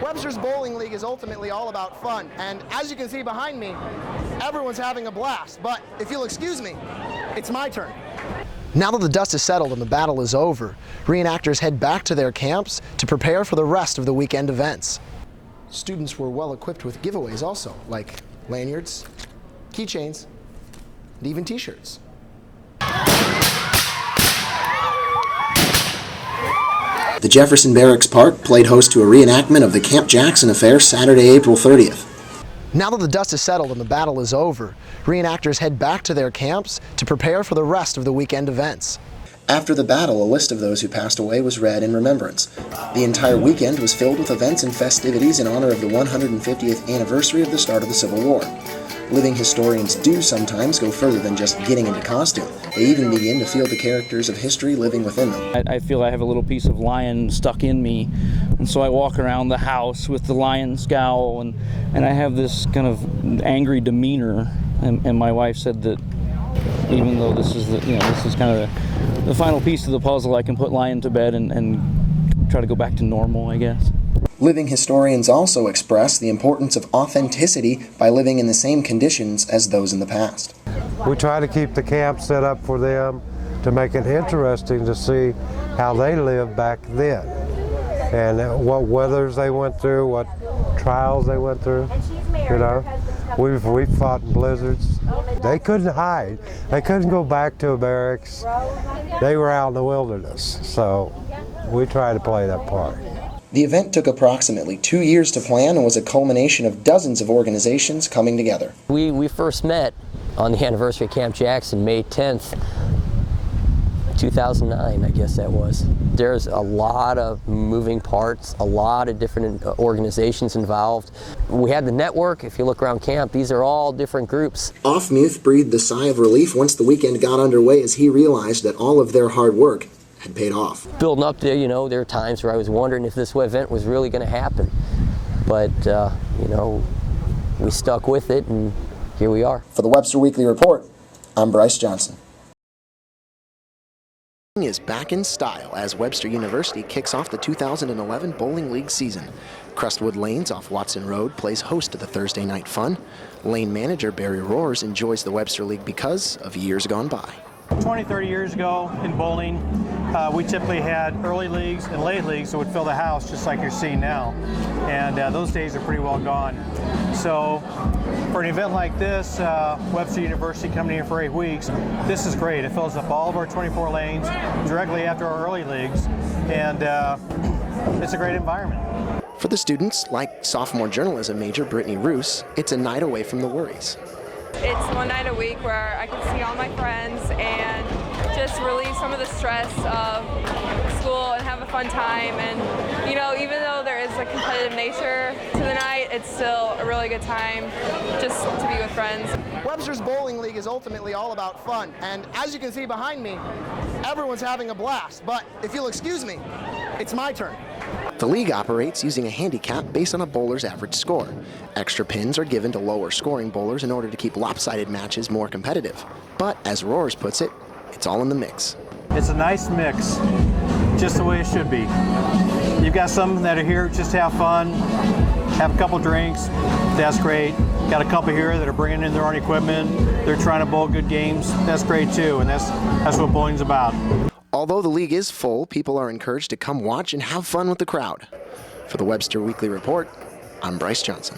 Webster's Bowling League is ultimately all about fun, and as you can see behind me, everyone's having a blast. But if you'll excuse me, it's my turn. Now that the dust is settled and the battle is over, reenactors head back to their camps to prepare for the rest of the weekend events. Students were well equipped with giveaways also, like lanyards, keychains, and even t-shirts. The Jefferson Barracks Park played host to a reenactment of the Camp Jackson affair Saturday, April 30th. Now that the dust is settled and the battle is over, reenactors head back to their camps to prepare for the rest of the weekend events. After the battle, a list of those who passed away was read in remembrance. The entire weekend was filled with events and festivities in honor of the 150th anniversary of the start of the Civil War. Living historians do sometimes go further than just getting into costume. They even begin to feel the characters of history living within them. I feel I have a little piece of lion stuck in me, and so I walk around the house with the lion scowl, and I have this kind of angry demeanor. And my wife said that even though this is this is kind of the final piece of the puzzle, I can put Lion to bed and try to go back to normal, I guess. Living historians also express the importance of authenticity by living in the same conditions as those in the past. We try to keep the camp set up for them to make it interesting to see how they lived back then and what weathers they went through, what trials they went through. You know, we fought in blizzards. They couldn't hide. They couldn't go back to a barracks. They were out in the wilderness, so we try to play that part. The event took approximately 2 years to plan and was a culmination of dozens of organizations coming together. We first met on the anniversary of Camp Jackson, May 10th, 2009, I guess that was. There's a lot of moving parts, a lot of different organizations involved. We had the network. If you look around camp, these are all different groups. Offmuth breathed a sigh of relief once the weekend got underway as he realized that all of their hard work had paid off. Building up there, there are times where I was wondering if this event was really going to happen. But, we stuck with it, and here we are. For the Webster Weekly Report, I'm Bryce Johnson. Is back in style as Webster University kicks off the 2011 Bowling League season. Crestwood Lanes off Watson Road plays host to the Thursday night fun. Lane manager Barry Roars enjoys the Webster League because of years gone by. 20, 30 years ago in bowling, we typically had early leagues and late leagues that would fill the house just like you're seeing now. And those days are pretty well gone. So for an event like this, Webster University coming here for 8 weeks, this is great. It fills up all of our 24 lanes directly after our early leagues, and it's a great environment. For the students, like sophomore journalism major Brittany Roos, it's a night away from the worries. It's one night a week where I can see all my friends and just relieve some of the stress of school and have a fun time. And, even though there is a competitive nature to the night, it's still a really good time just to be with friends. Webster's Bowling League is ultimately all about fun. And as you can see behind me, everyone's having a blast. But if you'll excuse me, it's my turn. The league operates using a handicap based on a bowler's average score. Extra pins are given to lower scoring bowlers in order to keep lopsided matches more competitive. But as Roars puts it, it's all in the mix. It's a nice mix, just the way it should be. You've got some that are here just to have fun, have a couple drinks, that's great. Got a couple here that are bringing in their own equipment, they're trying to bowl good games, that's great too, and that's what bowling's about. Although the league is full, people are encouraged to come watch and have fun with the crowd. For the Webster Weekly Report, I'm Bryce Johnson.